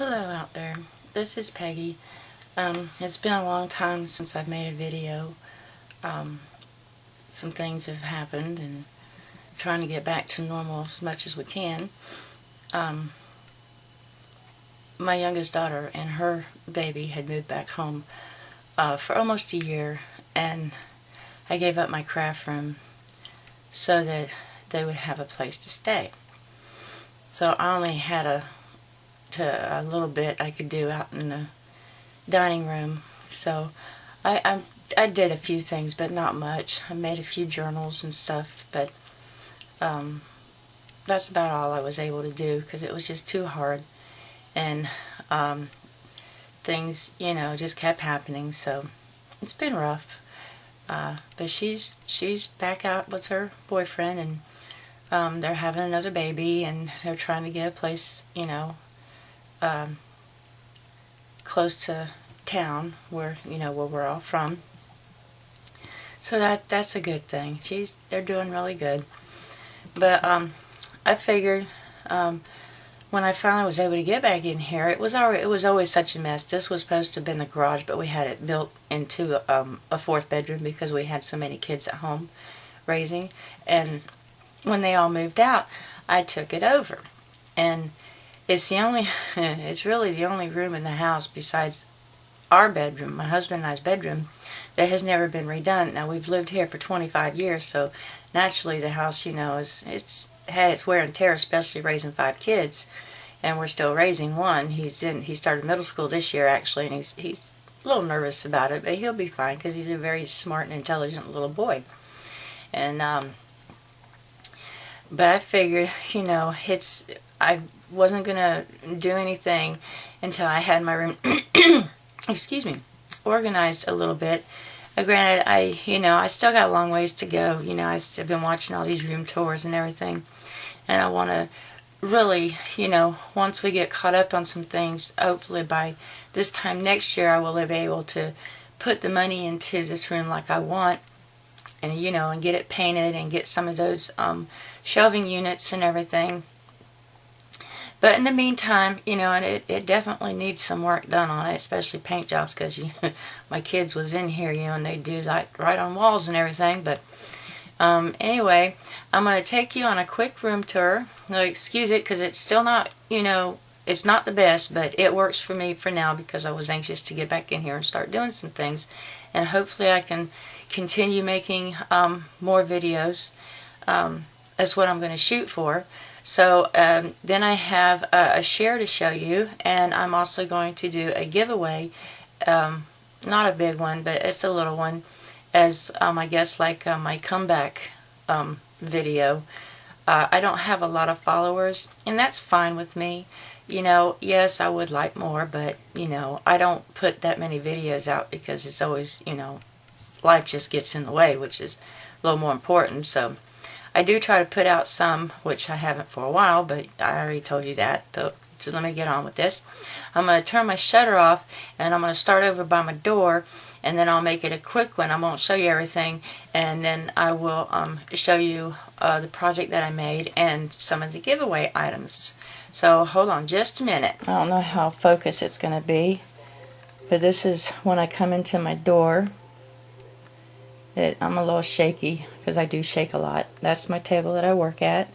Hello out there. This is Peggy. It's been a long time since I've made a video. Some things have happened and trying to get back to normal as much as we can. My youngest daughter and her baby had moved back home for almost a year, and I gave up my craft room so that they would have a place to stay. So I only had a little bit I could do out in the dining room. So I did a few things, but not much. I made a few journals and stuff, but that's about all I was able to do because it was just too hard, and things, just kept happening. So it's been rough. But she's back out with her boyfriend, and they're having another baby, and they're trying to get a place, close to town where we're all from. So that's a good thing. They're doing really good. But I figured when I finally was able to get back in here, it was always such a mess. This was supposed to have been the garage, but we had it built into a fourth bedroom because we had so many kids at home raising. And when they all moved out, I took it over, and it's really the only room in the house besides our bedroom, my husband and I's bedroom, that has never been redone. Now, we've lived here for 25 years, so naturally the house, it's had its wear and tear, especially raising 5 kids, and we're still raising one. He started middle school this year, actually, and he's a little nervous about it, but he'll be fine because he's a very smart and intelligent little boy. And but I figured, I wasn't gonna do anything until I had my room excuse me, organized a little bit. Granted, I still got a long ways to go. I've been watching all these room tours and everything, and I want to really, once we get caught up on some things, hopefully by this time next year I will be able to put the money into this room like I want, and and get it painted and get some of those shelving units and everything. But in the meantime, and it definitely needs some work done on it, especially paint jobs, because my kids was in here, and they do like right on walls and everything. But anyway, I'm going to take you on a quick room tour. No, excuse it, because it's still not, it's not the best, but it works for me for now because I was anxious to get back in here and start doing some things. And hopefully I can continue making more videos. That's what I'm going to shoot for. So then I have a share to show you, and I'm also going to do a giveaway, not a big one, but it's a little one, as I guess like my comeback video. I don't have a lot of followers, and that's fine with me. Yes, I would like more, but I don't put that many videos out because it's always, life just gets in the way, which is a little more important. So I do try to put out some, which I haven't for a while, but I already told you that. So let me get on with this. I'm going to turn my shutter off, and I'm going to start over by my door, and then I'll make it a quick one. I won't show you everything, and then I will show you the project that I made and some of the giveaway items. So hold on just a minute. I don't know how focused it's going to be, but this is when I come into my door. I'm a little shaky because I do shake a lot. That's my table that I work at.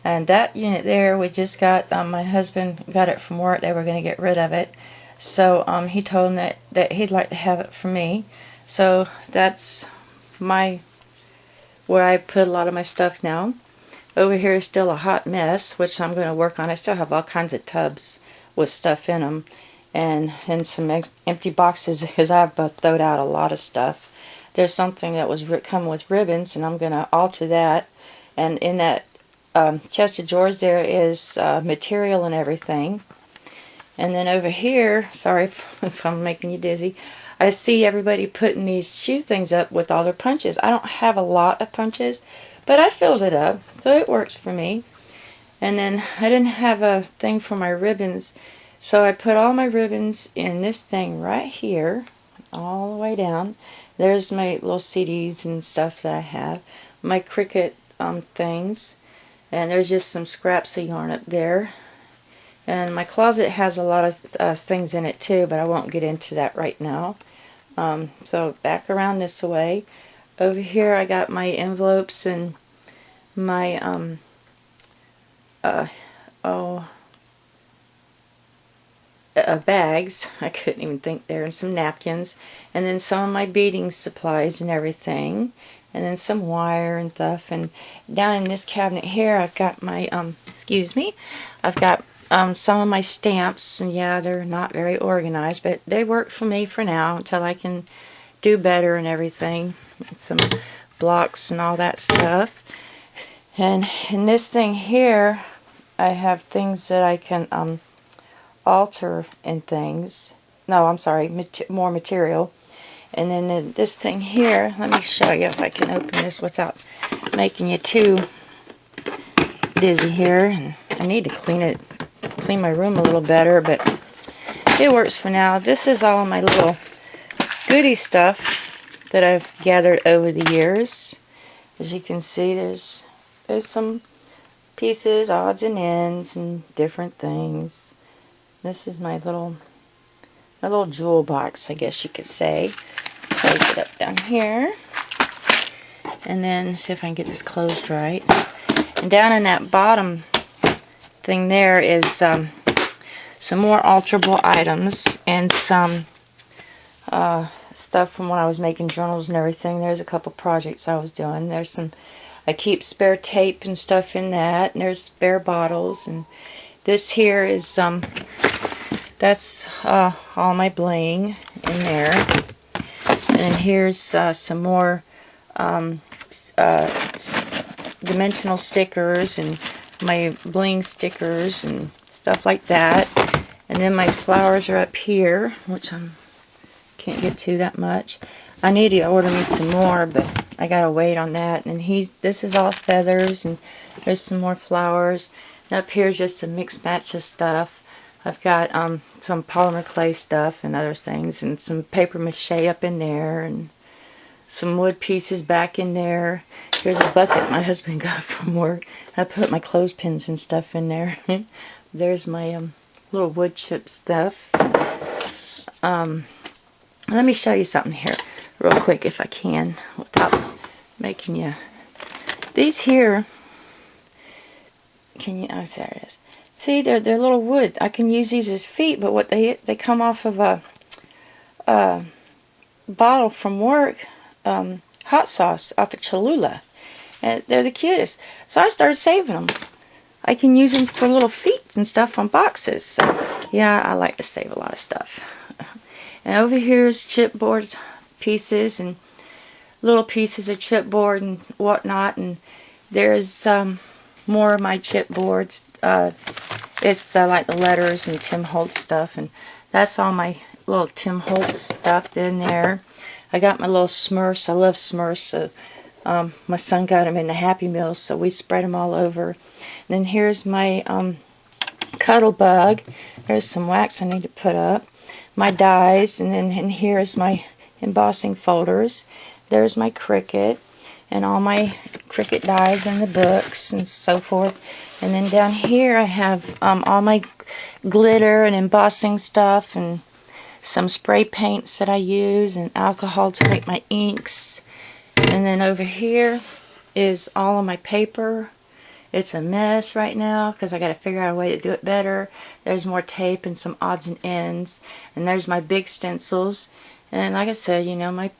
And that unit there, we just got, my husband got it from work. They were going to get rid of it. So he told him that he'd like to have it for me. So that's where I put a lot of my stuff now. Over here is still a hot mess, which I'm going to work on. I still have all kinds of tubs with stuff in them. And some empty boxes because I've thrown out a lot of stuff. There's something that was come with ribbons, and I'm going to alter that. And in that chest of drawers there is material and everything. And then over here, sorry if I'm making you dizzy, I see everybody putting these shoe things up with all their punches. I don't have a lot of punches, but I filled it up, so it works for me. And then I didn't have a thing for my ribbons, so I put all my ribbons in this thing right here, all the way down. There's my little CDs and stuff that I have, my Cricut things, and there's just some scraps of yarn up there. And my closet has a lot of things in it too, but I won't get into that right now. So back around this way. Over here I got my envelopes and my bags. I couldn't even think there, and some napkins, and then some of my beading supplies and everything, and then some wire and stuff. And down in this cabinet here I've got my excuse me, I've got some of my stamps, and yeah, they're not very organized, but they work for me for now until I can do better and everything. And some blocks and all that stuff. And in this thing here I have things that I can alter and things. No, I'm sorry, more material. And then in this thing here, let me show you if I can open this without making you too dizzy here. And I need to clean my room a little better, but it works for now. This is all my little goodie stuff that I've gathered over the years. As you can see, there's some pieces, odds and ends, and different things. This is my little jewel box, I guess you could say. Close it up down here. And then see if I can get this closed right. And down in that bottom thing there is some more alterable items and some stuff from when I was making journals and everything. There's a couple projects I was doing. There's some, I keep spare tape and stuff in that, and there's spare bottles. And this here is that's all my bling in there. And then here's some more dimensional stickers and my bling stickers and stuff like that. And then my flowers are up here, which I can't get to that much. I need to order me some more, but I gotta wait on that. And this is all feathers, and there's some more flowers. And up here is just a mixed match of stuff. I've got some polymer clay stuff and other things, and some paper mache up in there, and some wood pieces back in there. Here's a bucket my husband got from work. I put my clothespins and stuff in there. There's my little wood chip stuff. Let me show you something here real quick if I can, without making you. These here, can you? Oh, there it is. See, they're little wood. I can use these as feet, but what they come off of a bottle from work, hot sauce off of Cholula, and they're the cutest. So I started saving them. I can use them for little feet and stuff on boxes. So yeah, I like to save a lot of stuff. And over here is chipboard pieces and little pieces of chipboard and whatnot. And there's more of my chipboards. It's like the letters and Tim Holtz stuff, and that's all my little Tim Holtz stuff in there. I got my little Smurfs. I love Smurfs, so my son got them in the Happy Meals, so we spread them all over. And then here's my Cuddle Bug. There's some wax I need to put up. My dies, and then in here is my embossing folders. There's my Cricut, and all my Cricut dies and the books and so forth. And then down here I have all my glitter and embossing stuff, and some spray paints that I use, and alcohol to make my inks. And then over here is all of my paper. It's a mess right now because I got to figure out a way to do it better. There's more tape and some odds and ends. And there's my big stencils. And like I said, you know, my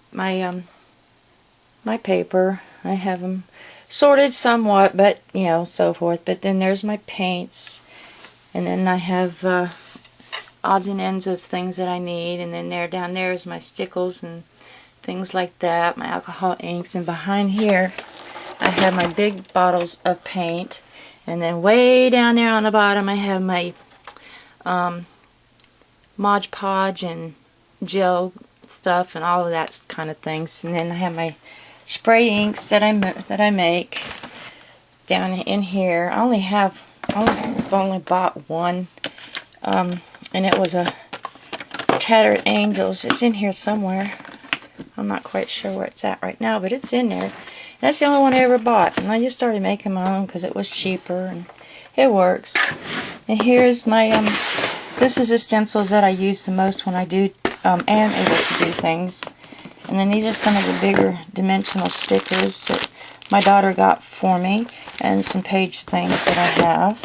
paper, I have them sorted somewhat, but you know, so forth. But then there's my paints, and then I have odds and ends of things that I need. And then down there is my stickles and things like that, my alcohol inks. And behind here I have my big bottles of paint, and then way down there on the bottom I have my Mod Podge and gel stuff and all of that kind of things. And then I have my spray inks that I make down in here. I've only bought one, and it was a Tattered Angels. It's in here somewhere. I'm not quite sure where it's at right now, but it's in there. That's the only one I ever bought, and I just started making my own because it was cheaper and it works. And here's my, this is the stencils that I use the most when I do, am able to do things. And then these are some of the bigger dimensional stickers that my daughter got for me, and some page things that I have.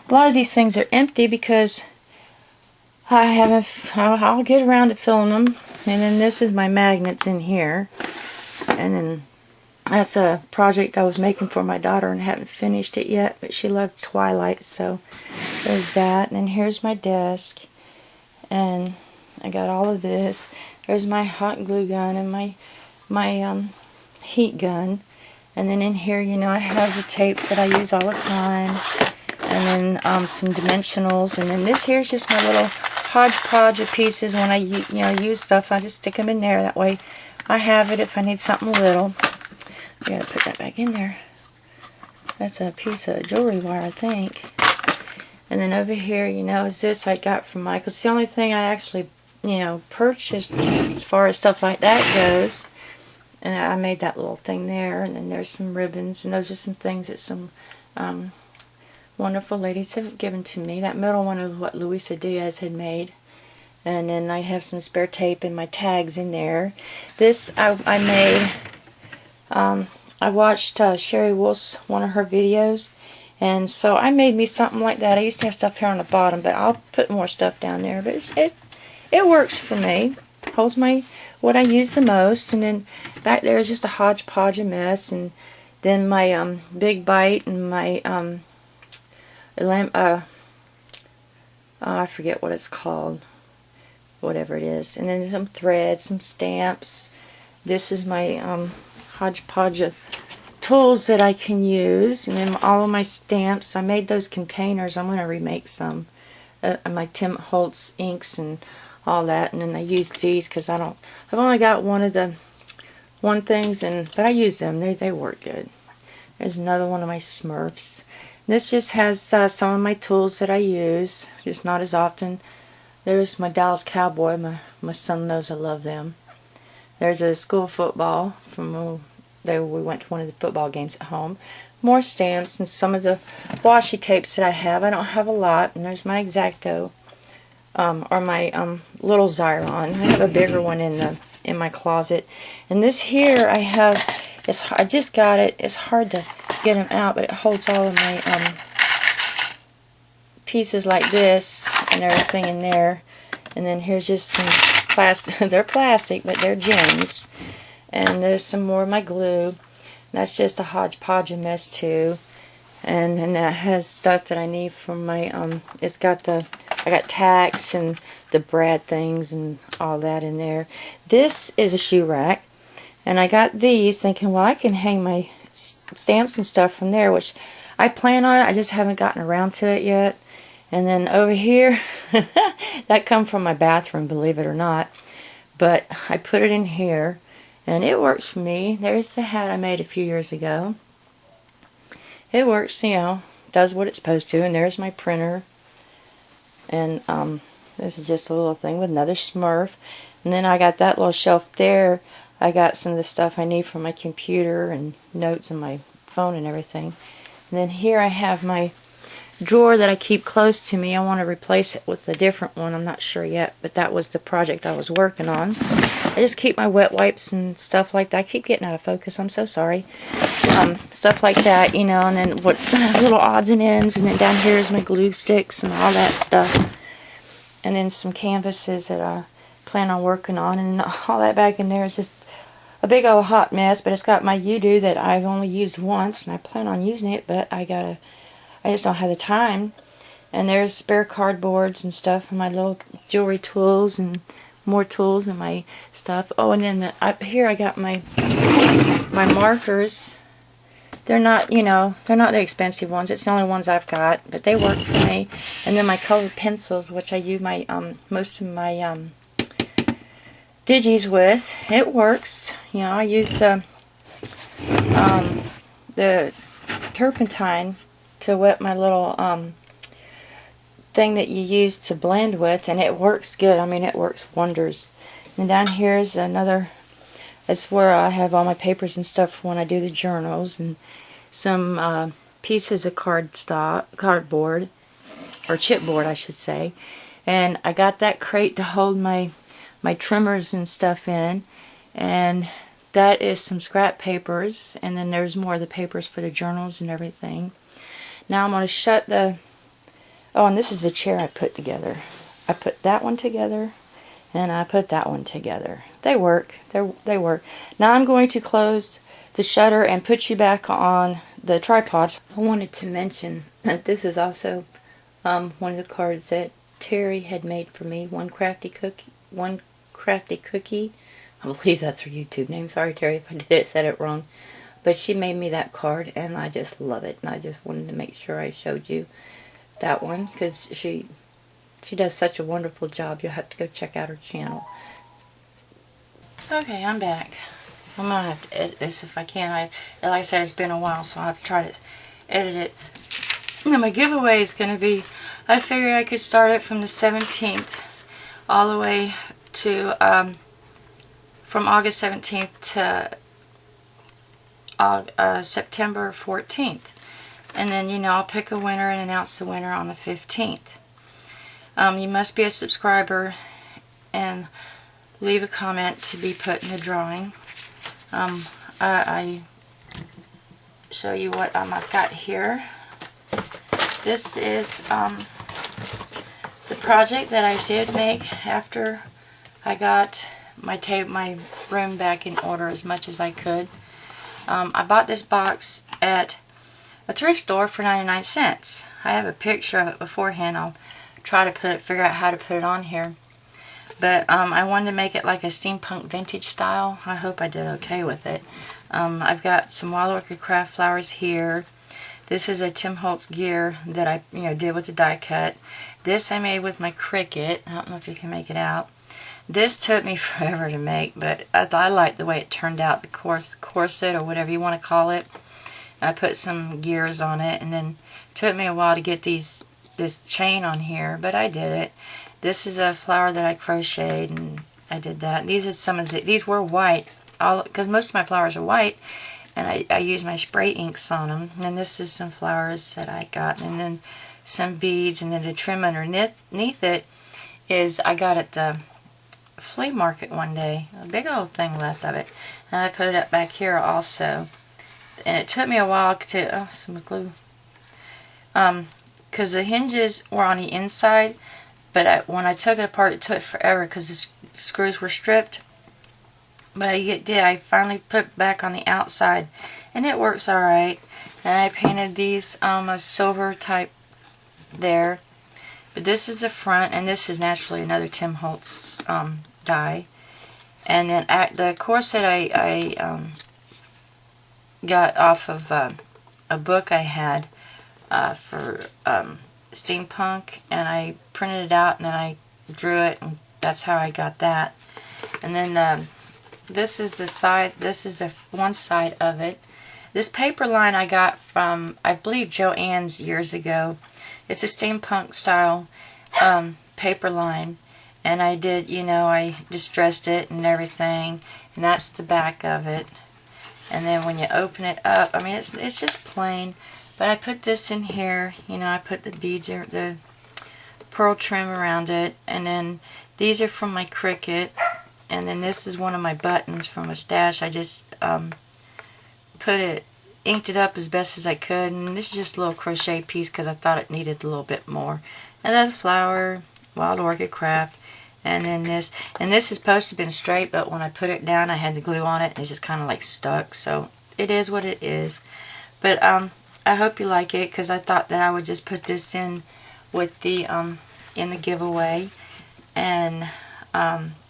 A lot of these things are empty because I haven't, I'll get around to filling them. And then this is my magnets in here. And then that's a project I was making for my daughter and haven't finished it yet, but she loved Twilight, so there's that. And then here's my desk, and I got all of this. There's my hot glue gun and my heat gun. And then in here, you know, I have the tapes that I use all the time, and then some dimensionals. And then this here's just my little hodgepodge of pieces. When I use stuff, I just stick them in there. That way I have it if I need something little. I gotta put that back in there. That's a piece of jewelry wire, I think. And then over here, you know, is this I got from Michael. It's the only thing I actually, you know, purchased as far as stuff like that goes. And I made that little thing there. And then there's some ribbons, and those are some things that some wonderful ladies have given to me. That middle one is what Luisa Diaz had made. And then I have some spare tape and my tags in there. This I made. I watched Sherry Wolf's one of her videos, and so I made me something like that. I used to have stuff here on the bottom, but I'll put more stuff down there. But it works for me. Holds my what I use the most, and then back there is just a hodgepodge of mess, and then my Big Bite and my I forget what it's called, whatever it is, and then some thread, some stamps. This is my hodgepodge of tools that I can use, and then all of my stamps. I made those containers. I'm going to remake some. My Tim Holtz inks and all that, and then I use these because I've only got one things, but I use them. They work good. There's another one of my Smurfs. This just has some of my tools that I use, just not as often. There's my Dallas Cowboy. My son knows I love them. There's a school football from we went to one of the football games at home. More stamps and some of the washi tapes that I have. I don't have a lot. And there's my X-Acto, or my little Xyron. I have a bigger one in my closet. And this here I have. I just got it. It's hard to get them out, but it holds all of my pieces like this and everything in there. And then here's just some plastic. They're plastic, but they're gems. And there's some more of my glue. That's just a hodgepodge of mess too. And then that has stuff that I need from my I got tacks and the brad things and all that in there. This is a shoe rack, and I got these thinking, well, I can hang my stamps and stuff from there, which I plan on. I just haven't gotten around to it yet. And then over here, that come from my bathroom, believe it or not. But I put it in here, and it works for me. There's the hat I made a few years ago. It works, you know, does what it's supposed to. And there's my printer. And this is just a little thing with another Smurf. And then I got that little shelf there. I got some of the stuff I need for my computer and notes and my phone and everything. And then here I have my drawer that I keep close to me. I want to replace it with a different one. I'm not sure yet, but that was the project I was working on. I just keep my wet wipes and stuff like that. I keep getting out of focus. I'm so sorry. Stuff like that, you know, and then what little odds and ends. And then down here is my glue sticks and all that stuff. And then some canvases that I plan on working on. And all that back in there is just a big old hot mess. But it's got my U-Do that I've only used once, and I plan on using it, but I just don't have the time. And there's spare cardboards and stuff, and my little jewelry tools and more tools and my stuff. Oh, and then up here I got my markers. They're not, you know, they're not the expensive ones. It's the only ones I've got, but they work for me. And then my colored pencils, which I use my most of my digis with. It works. You know, I used the turpentine to wet my little thing that you use to blend with, and it works good. I mean, it works wonders. And down here is another, it's where I have all my papers and stuff when I do the journals, and some pieces of cardboard. or chipboard I should say. And I got that crate to hold my trimmers and stuff in, and that is some scrap papers, and then there's more of the papers for the journals and everything. Now I'm going to shut the, oh, and this is the chair I put together. I put that one together, and I put that one together. They work. They work. Now I'm going to close the shutter and put you back on the tripod. I wanted to mention that this is also one of the cards that Terry had made for me. One crafty cookie. I believe that's her YouTube name. Sorry, Terry, if I said it wrong. But she made me that card, and I just love it. And I just wanted to make sure I showed you that one, because she does such a wonderful job. You'll have to go check out her channel. Okay, I'm back. I'm going to have to edit this if I can. Like I said, it's been a while, so I'll have to try to edit it. Now, my giveaway is going to be, I figured I could start it from the 17th all the way to, from August 17th to September 14th. And then, you know, I'll pick a winner and announce the winner on the 15th. You must be a subscriber and leave a comment to be put in the drawing. I show you what I've got here. This is the project that I did make after I got my room back in order as much as I could. I bought this box at a thrift store for 99 cents. I have a picture of it beforehand. I'll try to figure out how to put it on here. But I wanted to make it like a steampunk vintage style. I hope I did okay with it. I've got some Wild Orchid Craft flowers here. This is a Tim Holtz gear that I did with the die cut. This I made with my Cricut. I don't know if you can make it out. This took me forever to make, but I like the way it turned out, the corset or whatever you want to call it. I put some gears on it, and then it took me a while to get this chain on here, but I did it. This is a flower that I crocheted, and I did that. These are some of these were white, because most of my flowers are white, and I used my spray inks on them. And then this is some flowers that I got, and then some beads, and then the trim underneath it is I got at the flea market one day, a big old thing left of it, and I put it up back here also. And it took me a while to some glue, because the hinges were on the inside, but when I took it apart, it took forever because the screws were stripped. But I finally put it back on the outside, and it works alright. And I painted these a silver type there. But this is the front, and this is naturally another Tim Holtz die. And then the corset I got off of a book I had for steampunk, and I printed it out, and then I drew it, and that's how I got that. And then this is the side. This is the one side of it. This paper line I got from, I believe, Joann's years ago. It's a steampunk style paper line, and I did, I distressed it and everything, and that's the back of it. And then when you open it up, I mean, it's just plain, but I put this in here. I put the beads, the pearl trim around it, and then these are from my Cricut, and then this is one of my buttons from a stash. I just inked it up as best as I could, and this is just a little crochet piece because I thought it needed a little bit more. And then the flower, Wild Orchid Craft, and then this. And this is supposed to have been straight, but when I put it down, I had the glue on it, and it's just kind of like stuck. So it is what it is. But I hope you like it, because I thought that I would just put this in with the in the giveaway. And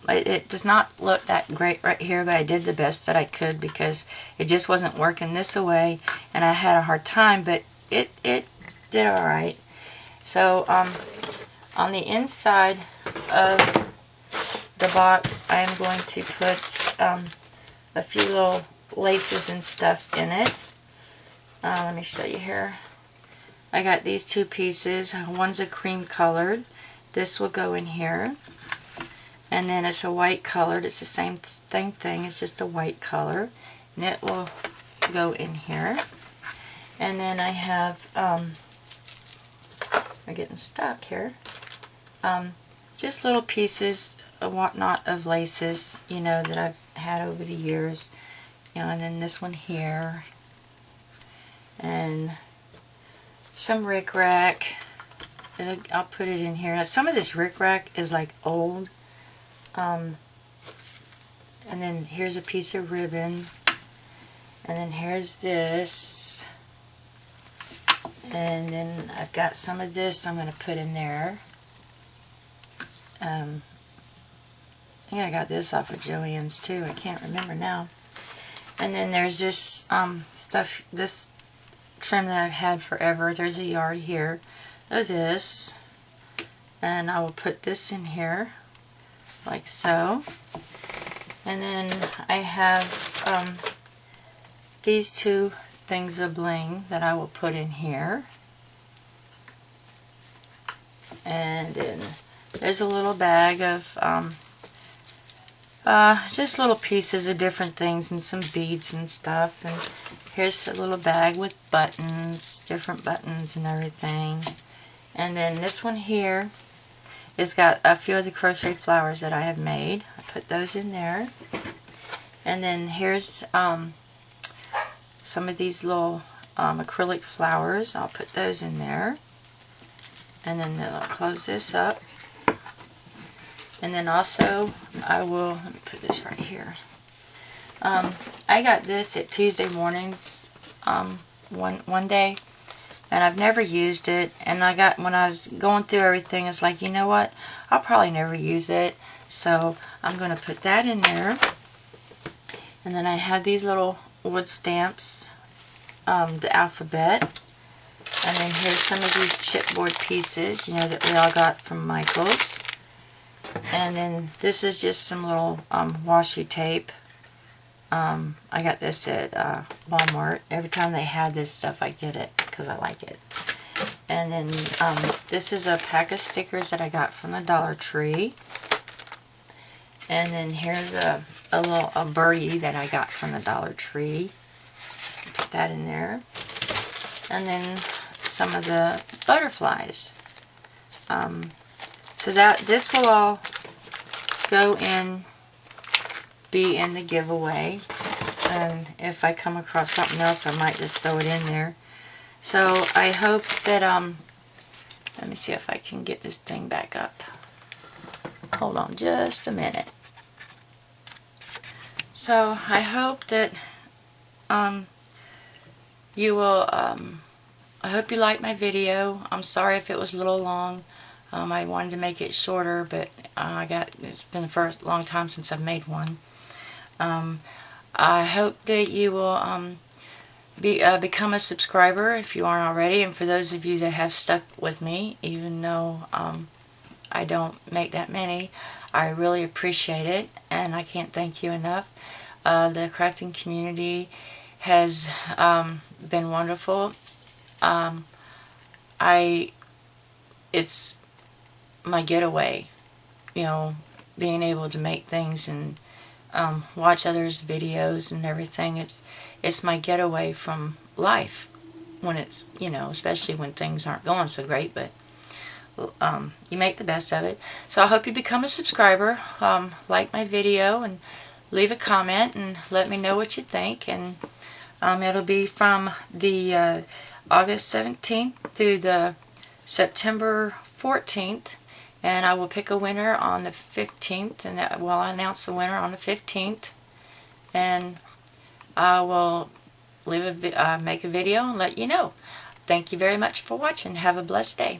it does not look that great right here, but I did the best that I could because it just wasn't working this way, and I had a hard time, but it did alright. So on the inside of the box, I am going to put a few little laces and stuff in it. Let me show you here. I got these two pieces. One's a cream colored. This will go in here. And then it's a white colored. It's the same thing. It's just a white color. And it will go in here. And then I have, are getting stuck here. Just little pieces of whatnot of laces, you know, that I've had over the years. You know, and then this one here. And some rickrack. I'll put it in here. Now, some of this rickrack is like old. And then here's a piece of ribbon. And then here's this. And then I've got some of this I'm going to put in there. I think I got this off of Joann's too. I can't remember now. And then there's this stuff, this trim that I've had forever. There's a yard here of this. And I will put this in here like so. And then I have these two things of bling that I will put in here. And then there's a little bag of just little pieces of different things and some beads and stuff. And here's a little bag with buttons, different buttons and everything. And then this one here has got a few of the crochet flowers that I have made. I put those in there. And then here's some of these little acrylic flowers. I'll put those in there. And then I'll close this up. And then also I will, let me put this right here. I got this at Tuesday mornings one day, and I've never used it. And I got, when I was going through everything, it's like, you know what, I'll probably never use it, so I'm going to put that in there. And then I have these little wood stamps, the alphabet, and then here's some of these chipboard pieces, you know, that we all got from Michaels. And then this is just some little washi tape. I got this at Walmart. Every time they have this stuff, I get it because I like it. And then this is a pack of stickers that I got from the Dollar Tree. And then here's a birdie that I got from the Dollar Tree. Put that in there. And then some of the butterflies. So that this will all go in, be in the giveaway. And if I come across something else, I might just throw it in there. So I hope that let me see if I can get this thing back up. Hold on just a minute. So I hope that you will. I hope you liked my video. I'm sorry if it was a little long. I wanted to make it shorter, but it's been a long time since I've made one. I hope that you will become a subscriber if you aren't already, and for those of you that have stuck with me, even though I don't make that many, I really appreciate it, and I can't thank you enough. The crafting community has been wonderful. It's my getaway, you know, being able to make things and watch others' videos and everything. It's my getaway from life when it's, you know, especially when things aren't going so great, but you make the best of it. So I hope you become a subscriber, like my video, and leave a comment and let me know what you think. And it'll be from the August 17th through the September 14th, and I will pick a winner on the 15th, and I'll announce the winner on the 15th, and I will make a video and let you know. Thank you very much for watching. Have a blessed day.